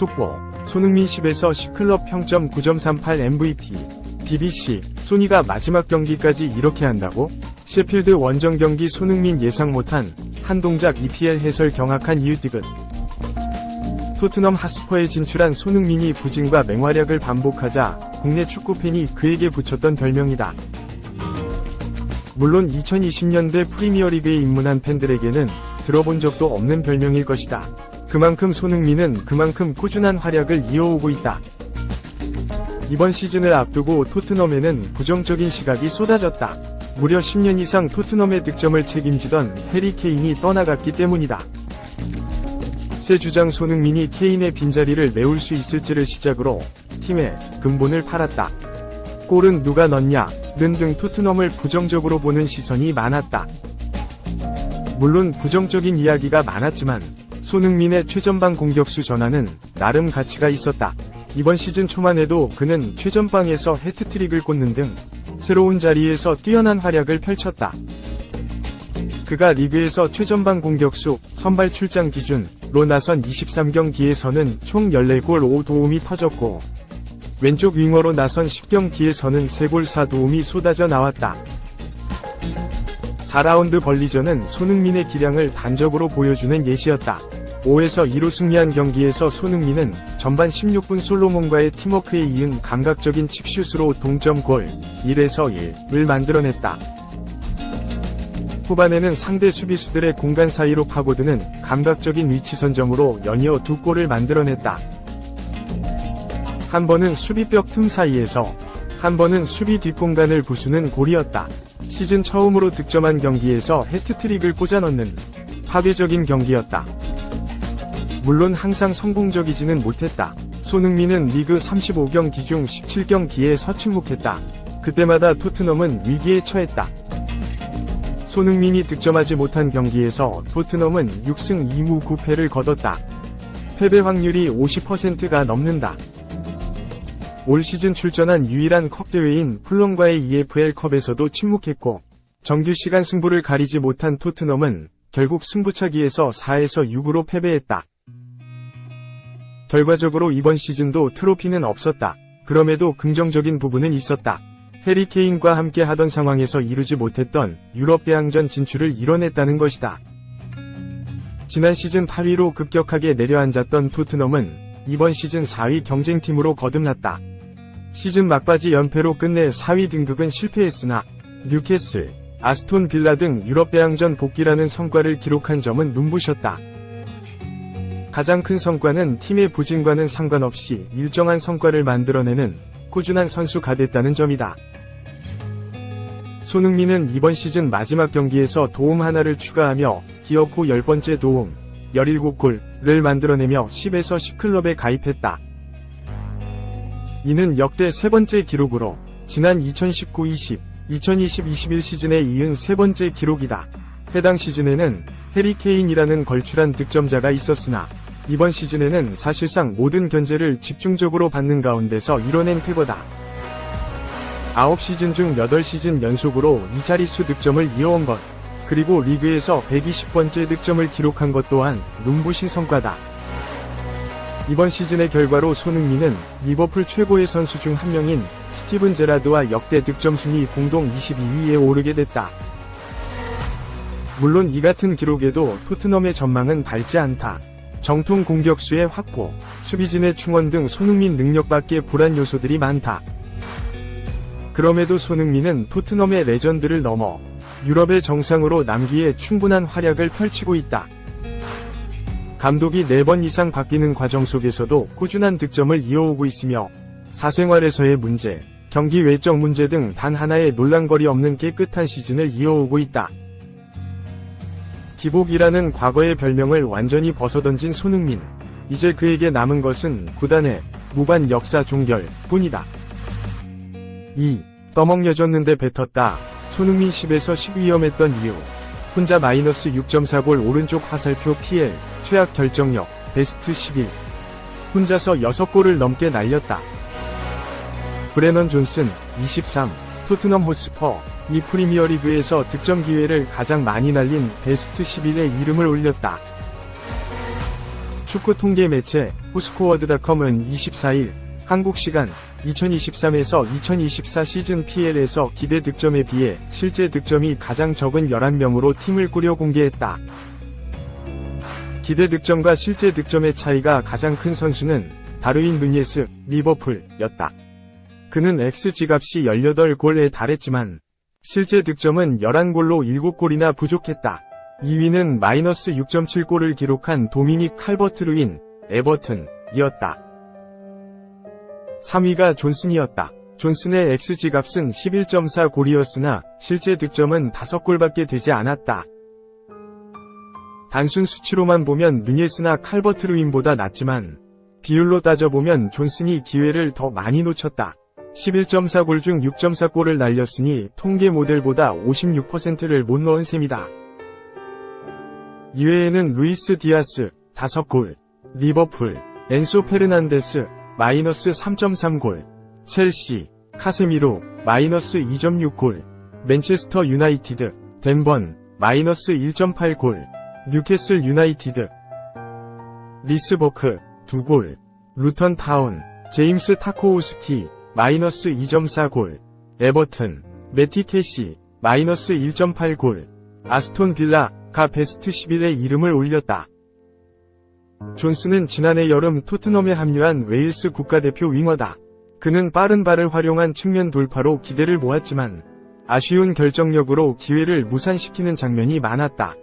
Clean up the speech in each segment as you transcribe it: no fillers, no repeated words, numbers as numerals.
속보, 손흥민 10에서 10클럽 평점 9.38 MVP. BBC, 소니가 마지막 경기까지 이렇게 한다고? 셰필드 원정 경기 손흥민 예상 못한 한 동작 EPL 해설 경악한 이유 디귿. 토트넘 핫스퍼에 진출한 손흥민이 부진과 맹활약을 반복하자 국내 축구팬이 그에게 붙였던 별명이다. 물론 2020년대 프리미어리그에 입문한 팬들에게는 들어본 적도 없는 별명일 것이다. 그만큼 손흥민은 그만큼 꾸준한 활약을 이어오고 있다. 이번 시즌을 앞두고 토트넘에는 부정적인 시각이 쏟아졌다. 무려 10년 이상 토트넘의 득점을 책임지던 해리 케인이 떠나갔기 때문이다. 새 주장 손흥민이 케인의 빈자리를 메울 수 있을지를 시작으로 팀의 근본을 팔았다. 골은 누가 넣냐? 는 등 토트넘을 부정적으로 보는 시선이 많았다. 물론 부정적인 이야기가 많았지만 손흥민의 최전방 공격수 전환은 나름 가치가 있었다. 이번 시즌 초만 해도 그는 최전방에서 해트트릭을 꽂는 등 새로운 자리에서 뛰어난 활약을 펼쳤다. 그가 리그에서 최전방 공격수 선발 출장 기준로 나선 23경기에서는 총 14골 5도움이 터졌고 왼쪽 윙어로 나선 10경기에서는 3골 4도움이 쏟아져 나왔다. 4라운드 벌리전은 손흥민의 기량을 단적으로 보여주는 예시였다. 5에서 2로 승리한 경기에서 손흥민은 전반 16분 솔로몬과의 팀워크에 이은 감각적인 칩슛으로 동점골 1에서 1을 만들어냈다. 후반에는 상대 수비수들의 공간 사이로 파고드는 감각적인 위치 선정으로 연이어 2골을 만들어냈다. 한 번은 수비벽 틈 사이에서, 한 번은 수비 뒷공간을 부수는 골이었다. 시즌 처음으로 득점한 경기에서 해트트릭을 꽂아 넣는 파괴적인 경기였다. 물론 항상 성공적이지는 못했다. 손흥민은 리그 35경기 중 17경기에 서침묵했다. 그때마다 토트넘은 위기에 처했다. 손흥민이 득점하지 못한 경기에서 토트넘은 6승 2무 9패를 거뒀다. 패배 확률이 50%가 넘는다. 올 시즌 출전한 유일한 컵대회인 풀럼과의 EFL컵에서도 침묵했고 정규 시간 승부를 가리지 못한 토트넘은 결국 승부차기에서 4에서 6으로 패배했다. 결과적으로 이번 시즌도 트로피는 없었다. 그럼에도 긍정적인 부분은 있었다. 해리 케인과 함께 하던 상황에서 이루지 못했던 유럽 대항전 진출을 이뤄냈다는 것이다. 지난 시즌 8위로 급격하게 내려앉았던 토트넘은 이번 시즌 4위 경쟁팀으로 거듭났다. 시즌 막바지 연패로 끝내 4위 등극은 실패했으나 뉴캐슬, 아스톤 빌라 등 유럽 대항전 복귀라는 성과를 기록한 점은 눈부셨다. 가장 큰 성과는 팀의 부진과는 상관없이 일정한 성과를 만들어내는 꾸준한 선수가 됐다는 점이다. 손흥민은 이번 시즌 마지막 경기에서 도움 하나를 추가하며 기업 후 10번째 도움, 17골을 만들어내며 10에서 10클럽에 가입했다. 이는 역대 세 번째 기록으로 지난 2019-20, 2020-21 시즌에 이은 세 번째 기록이다. 해당 시즌에는 해리 케인이라는 걸출한 득점자가 있었으나 이번 시즌에는 사실상 모든 견제를 집중적으로 받는 가운데서 이뤄낸 쾌거다. 9시즌 중 8시즌 연속으로 이 자릿수 득점을 이어온 것, 그리고 리그에서 120번째 득점을 기록한 것 또한 눈부신 성과다. 이번 시즌의 결과로 손흥민은 리버풀 최고의 선수 중 한 명인 스티븐 제라드와 역대 득점 순위 공동 22위에 오르게 됐다. 물론 이 같은 기록에도 토트넘의 전망은 밝지 않다. 정통 공격수의 확보, 수비진의 충원 등 손흥민 능력밖에 불안 요소들이 많다. 그럼에도 손흥민은 토트넘의 레전드를 넘어 유럽의 정상으로 남기에 충분한 활약을 펼치고 있다. 감독이 4번 이상 바뀌는 과정 속에서도 꾸준한 득점을 이어오고 있으며 사생활에서의 문제, 경기 외적 문제 등 단 하나의 논란거리 없는 깨끗한 시즌을 이어오고 있다. 기복이라는 과거의 별명을 완전히 벗어던진 손흥민. 이제 그에게 남은 것은 구단의 무반 역사 종결 뿐이다. 2. 떠먹여줬는데 뱉었다. 손흥민 10에서 10 위험했던 이유. 혼자 마이너스 6.4골 오른쪽 화살표 PL, 최악 결정력, 베스트 11. 혼자서 6골을 넘게 날렸다. 브레넌 존슨, 23. 토트넘 호스퍼, 이 프리미어리그에서 득점 기회를 가장 많이 날린 베스트 11에 이름을 올렸다. 축구 통계 매체 후스코워드.com은 24일 한국 시간 2023에서 2024 시즌 PL에서 기대 득점에 비해 실제 득점이 가장 적은 11명으로 팀을 꾸려 공개했다. 기대 득점과 실제 득점의 차이가 가장 큰 선수는 다르윈 누니에스, 리버풀였다. 그는 XG값이 18골에 달했지만 실제 득점은 11골로 7골이나 부족했다. 2위는 마이너스 6.7골을 기록한 도미닉 칼버트-루인, 에버튼이었다. 3위가 존슨이었다. 존슨의 XG값은 11.4골이었으나 실제 득점은 5골밖에 되지 않았다. 단순 수치로만 보면 누니에스나 칼버트-루인보다 낫지만 비율로 따져보면 존슨이 기회를 더 많이 놓쳤다. 11.4골 중 6.4골을 날렸으니 통계 모델보다 56%를 못 넣은 셈이다. 이외에는 루이스 디아스, 5골, 리버풀, 엔소 페르난데스, 마이너스 3.3골, 첼시, 카세미로, 마이너스 2.6골, 맨체스터 유나이티드, 덴번, 마이너스 1.8골, 뉴캐슬 유나이티드, 리스버크, 2골, 루턴 타운, 제임스 타코우스키, 마이너스 2.4골, 에버튼, 매티 캐시, 마이너스 1.8골, 아스톤 빌라가 베스트 11에 이름을 올렸다. 존슨은 지난해 여름 토트넘에 합류한 웨일스 국가대표 윙어다. 그는 빠른 발을 활용한 측면 돌파로 기대를 모았지만 아쉬운 결정력으로 기회를 무산시키는 장면이 많았다.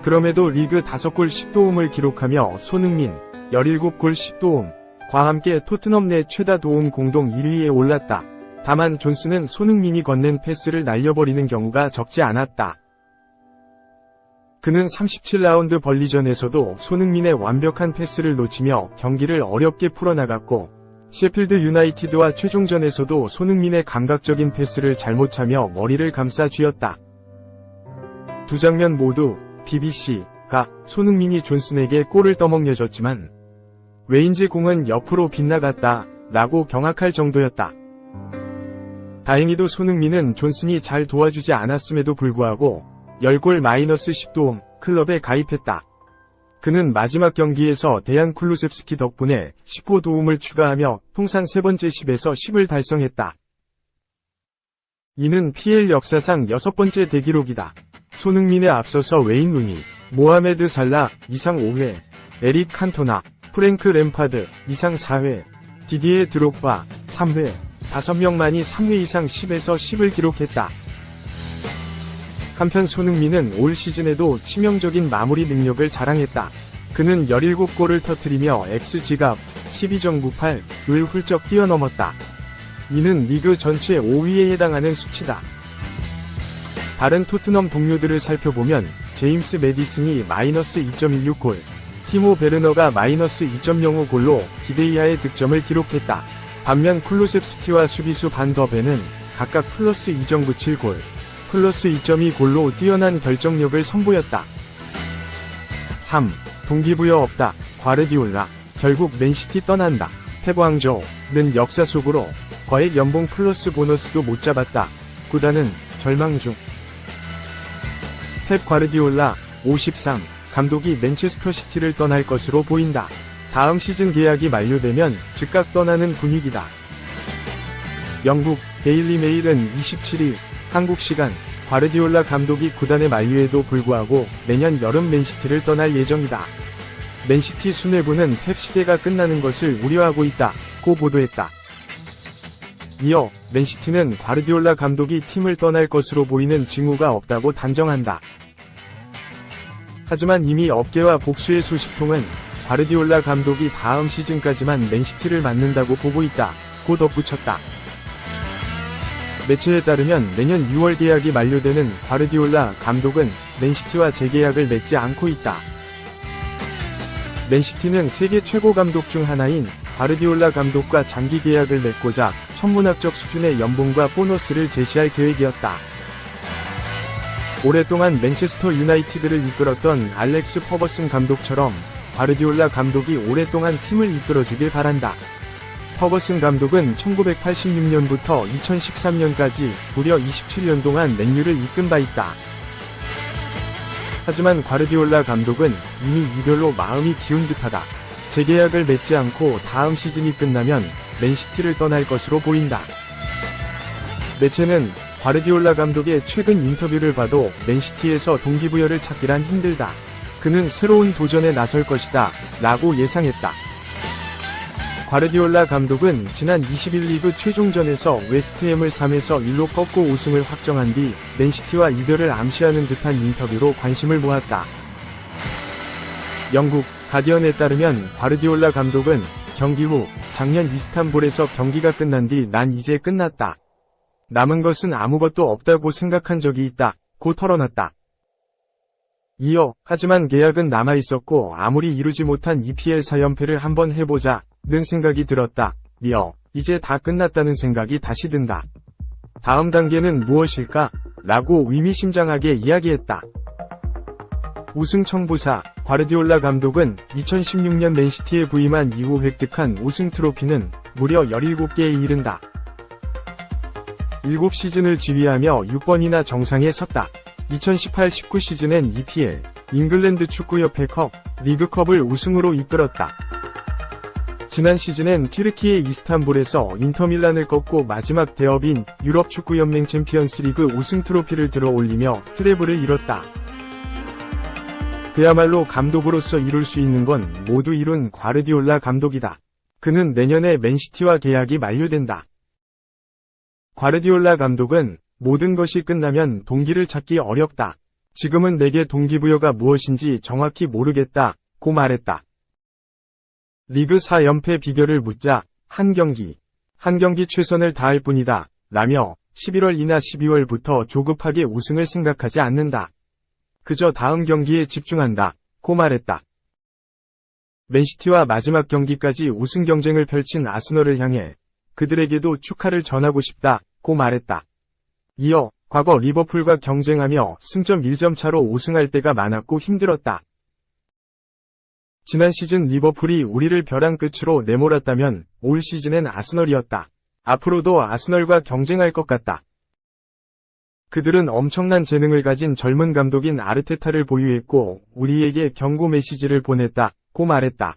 그럼에도 리그 5골 10도움을 기록하며 손흥민 17골 10도움과 함께 토트넘 내 최다 도움 공동 1위에 올랐다. 다만 존슨은 손흥민이 건넨 패스를 날려버리는 경우가 적지 않았다. 그는 37라운드 벌리전에서도 손흥민의 완벽한 패스를 놓치며 경기를 어렵게 풀어나갔고 셰필드 유나이티드와 최종전에서도 손흥민의 감각적인 패스를 잘못 차며 머리를 감싸 쥐었다. 두 장면 모두 BBC가 손흥민이 존슨에게 골을 떠먹여줬지만 왜인지 공은 옆으로 빗나갔다 라고 경악할 정도였다. 다행히도 손흥민은 존슨이 잘 도와주지 않았음에도 불구하고 10골 마이너스 10도움 클럽에 가입했다. 그는 마지막 경기에서 데얀 쿨루셉스키 덕분에 15도움을 추가하며 통산 3번째 10에서 10을 달성했다. 이는 PL 역사상 6번째 대기록이다. 손흥민에 앞서서 웨인 루니, 모하메드 살라 이상 5회, 에릭 칸토나, 프랭크 램파드 이상 4회, 디디에 드록바 3회, 5명만이 3회 이상 10에서 10을 기록했다. 한편 손흥민은 올 시즌에도 치명적인 마무리 능력을 자랑했다. 그는 17골을 터뜨리며 XG값 12.98을 훌쩍 뛰어넘었다. 이는 리그 전체 5위에 해당하는 수치다. 다른 토트넘 동료들을 살펴보면 제임스 매디슨이 마이너스 2.16골, 티모 베르너가 마이너스 2.05골로 기대 이하의 득점을 기록했다. 반면 쿨루셉스키와 수비수 반 더 벤은 각각 플러스 2.97골, 플러스 2.2골로 뛰어난 결정력을 선보였다. 3. 동기부여 없다. 과르디올라. 결국 맨시티 떠난다. 펩 왕조는 역사 속으로 거액 연봉 플러스 보너스도 못 잡았다. 구단은 절망 중. 펩 과르디올라 53 감독이 맨체스터 시티를 떠날 것으로 보인다. 다음 시즌 계약이 만료되면 즉각 떠나는 분위기다. 영국 데일리 메일은 27일 한국 시간 과르디올라 감독이 구단에 만류에도 불구하고 내년 여름 맨시티를 떠날 예정이다. 맨시티 수뇌부는 펩 시대가 끝나는 것을 우려하고 있다고 보도했다. 이어 맨시티는 과르디올라 감독이 팀을 떠날 것으로 보이는 징후가 없다고 단정한다. 하지만 이미 업계와 복수의 소식통은 과르디올라 감독이 다음 시즌까지만 맨시티를 맡는다고 보고 있다고 덧붙였다. 매체에 따르면 내년 6월 계약이 만료되는 과르디올라 감독은 맨시티와 재계약을 맺지 않고 있다. 맨시티는 세계 최고 감독 중 하나인 과르디올라 감독과 장기 계약을 맺고자 천문학적 수준의 연봉과 보너스를 제시할 계획이었다. 오랫동안 맨체스터 유나이티드를 이끌었던 알렉스 퍼거슨 감독처럼 과르디올라 감독이 오랫동안 팀을 이끌어주길 바란다. 퍼거슨 감독은 1986년부터 2013년까지 무려 27년 동안 맨유를 이끈 바 있다. 하지만 과르디올라 감독은 이미 이별로 마음이 기운 듯하다. 재계약을 맺지 않고 다음 시즌이 끝나면 맨시티를 떠날 것으로 보인다. 매체는 과르디올라 감독의 최근 인터뷰를 봐도 맨시티에서 동기부여를 찾기란 힘들다. 그는 새로운 도전에 나설 것이다 라고 예상했다. 과르디올라 감독은 지난 21리그 최종전에서 웨스트햄을 3에서 1로 꺾고 우승을 확정한 뒤 맨시티와 이별을 암시하는 듯한 인터뷰로 관심을 모았다. 영국 가디언에 따르면 과르디올라 감독은 경기 후 작년 이스탄불에서 경기가 끝난 뒤 난 이제 끝났다. 남은 것은 아무것도 없다고 생각한 적이 있다 고 털어놨다. 이어 하지만 계약은 남아있었고 아무리 이루지 못한 EPL 4연패를 한번 해보자 는 생각이 들었다. 리어 이제 다 끝났다는 생각이 다시 든다. 다음 단계는 무엇일까? 라고 의미심장하게 이야기했다. 우승 청부사 과르디올라 감독은 2016년 맨시티에 부임한 이후 획득한 우승 트로피는 무려 17개에 이른다. 7시즌을 지휘하며 6번이나 정상에 섰다. 2018-19 시즌엔 EPL, 잉글랜드 축구협회 컵, 리그컵을 우승으로 이끌었다. 지난 시즌엔 튀르키예 이스탄불에서 인터밀란을 꺾고 마지막 대업인 유럽 축구연맹 챔피언스리그 우승 트로피를 들어 올리며 트래블을 이뤘다. 그야말로 감독으로서 이룰 수 있는 건 모두 이룬 과르디올라 감독이다. 그는 내년에 맨시티와 계약이 만료된다. 과르디올라 감독은 모든 것이 끝나면 동기를 찾기 어렵다. 지금은 내게 동기부여가 무엇인지 정확히 모르겠다 고 말했다. 리그 4연패 비결을 묻자 한 경기 최선을 다할 뿐이다 라며 11월이나 12월부터 조급하게 우승을 생각하지 않는다. 그저 다음 경기에 집중한다 고 말했다. 맨시티와 마지막 경기까지 우승 경쟁을 펼친 아스널을 향해 그들에게도 축하를 전하고 싶다 고 말했다. 이어 과거 리버풀과 경쟁하며 승점 1점 차로 우승할 때가 많았고 힘들었다. 지난 시즌 리버풀이 우리를 벼랑 끝으로 내몰았다면 올 시즌엔 아스널이었다. 앞으로도 아스널과 경쟁할 것 같다. 그들은 엄청난 재능을 가진 젊은 감독인 아르테타를 보유했고 우리에게 경고 메시지를 보냈다 고 말했다.